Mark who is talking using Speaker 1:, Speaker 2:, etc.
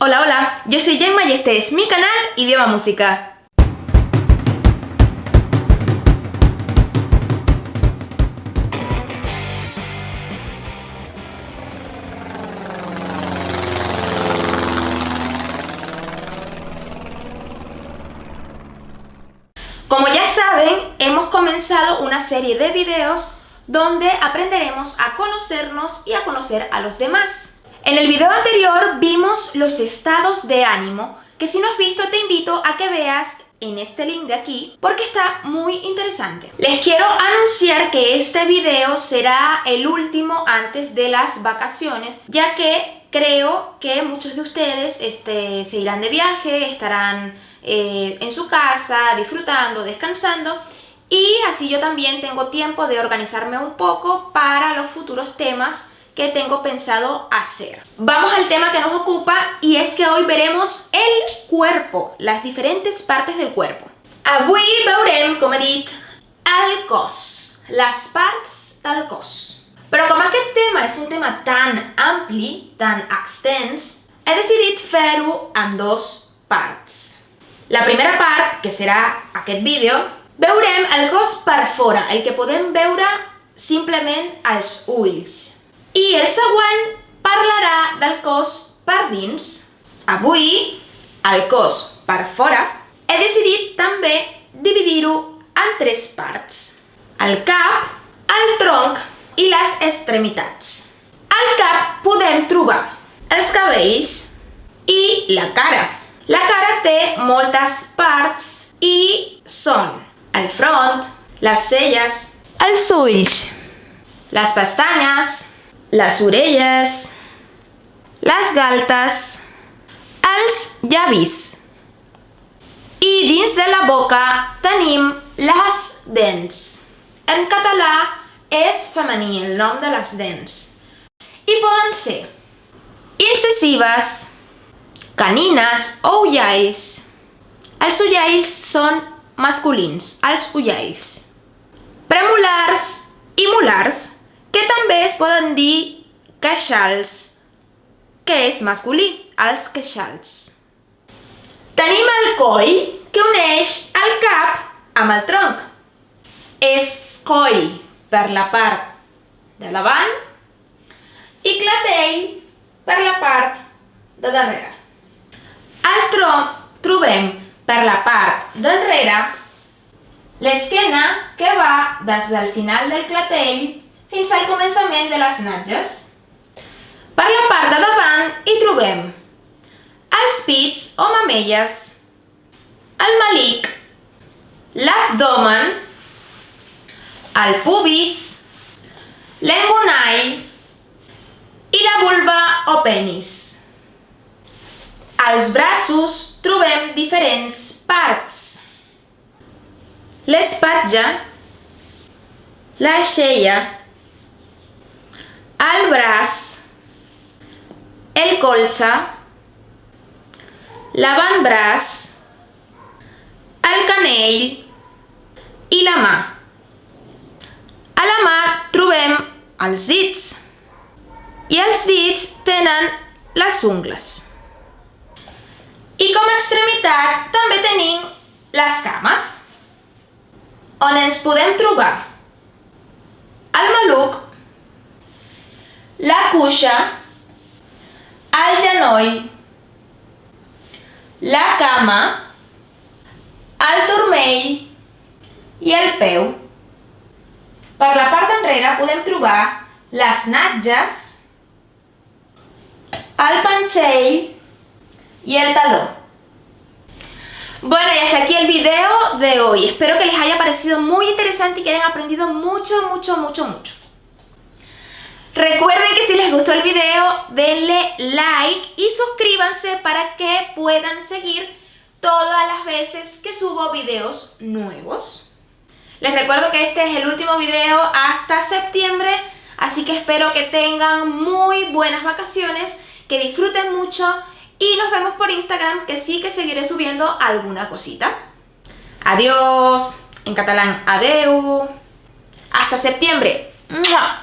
Speaker 1: Hola, hola, yo soy Gemma y este es mi canal Idioma Música. Como ya saben, hemos comenzado una serie de videos donde aprenderemos a conocernos y a conocer a los demás. En el video anterior vimos los estados de ánimo, que si no has visto te invito a que veas en este link de aquí porque está muy interesante. Les quiero anunciar que este video será el último antes de las vacaciones, ya que creo que muchos de ustedes se irán de viaje, estarán en su casa disfrutando, descansando, y así yo también tengo tiempo de organizarme un poco para los futuros temas que tengo pensado hacer. Vamos al tema que nos ocupa, y es que hoy veremos el cuerpo, las diferentes partes del cuerpo. Avui veurem, com he dit, el cos, les parts del cos. Però com aquest tema és un tema tan ampli, tan extens, he decidit fer-ho en dos parts. La primera part, que serà aquest vídeo, veurem el cos per fora, el que podem veure simplement als ulls. I el següent parlarà del cos per dins. Avui, el cos per fora, he decidit també dividir-ho en tres parts: el cap, el tronc i les extremitats. Al cap podem trobar els cabells i la cara. La cara té moltes parts i són el front, les celles, els ulls, les pestanyes, les orelles, les galtes, els llavis. I dins de la boca tenim les dents. En català és femení el nom de les dents. I poden ser incisives, canines o ullals. Els ullals són masculins, els ullals. Premolars i molars, que també es poden dir queixals, que és masculí, els queixals. Tenim el coll, que uneix el cap amb el tronc. És coll per la part de davant i clatell per la part de darrere. Al tronc trobem per la part d'enrere l'esquena, que va des del final del clatell fins al començament de les natges. Per la part de davant hi trobem els pits o mamelles, el melic, l'abdomen, el pubis, l'embolnall i la vulva o penis. Als braços trobem diferents parts: l'espatlla, l'aixella, el braç, el colze, l'avantbraç, el canell i la mà. A la mà trobem els dits, i els dits tenen les ungles. I com a extremitat també tenim les cames, on ens podem trobar el maluc, la cuixa, el genoll, la cama, el turmell i el peu. Per la part d'enrere podem trobar les natges, el panxell y el talón. Bueno, y hasta aquí el video de hoy. Espero que les haya parecido muy interesante y que hayan aprendido mucho. Recuerden que si les gustó el video, denle like y suscríbanse para que puedan seguir todas las veces que subo videos nuevos. Les recuerdo que este es el último video hasta septiembre, así que espero que tengan muy buenas vacaciones, que disfruten mucho. Y nos vemos por Instagram, que sí que seguiré subiendo alguna cosita. Adiós. En catalán, adeu. Hasta septiembre. ¡Mua!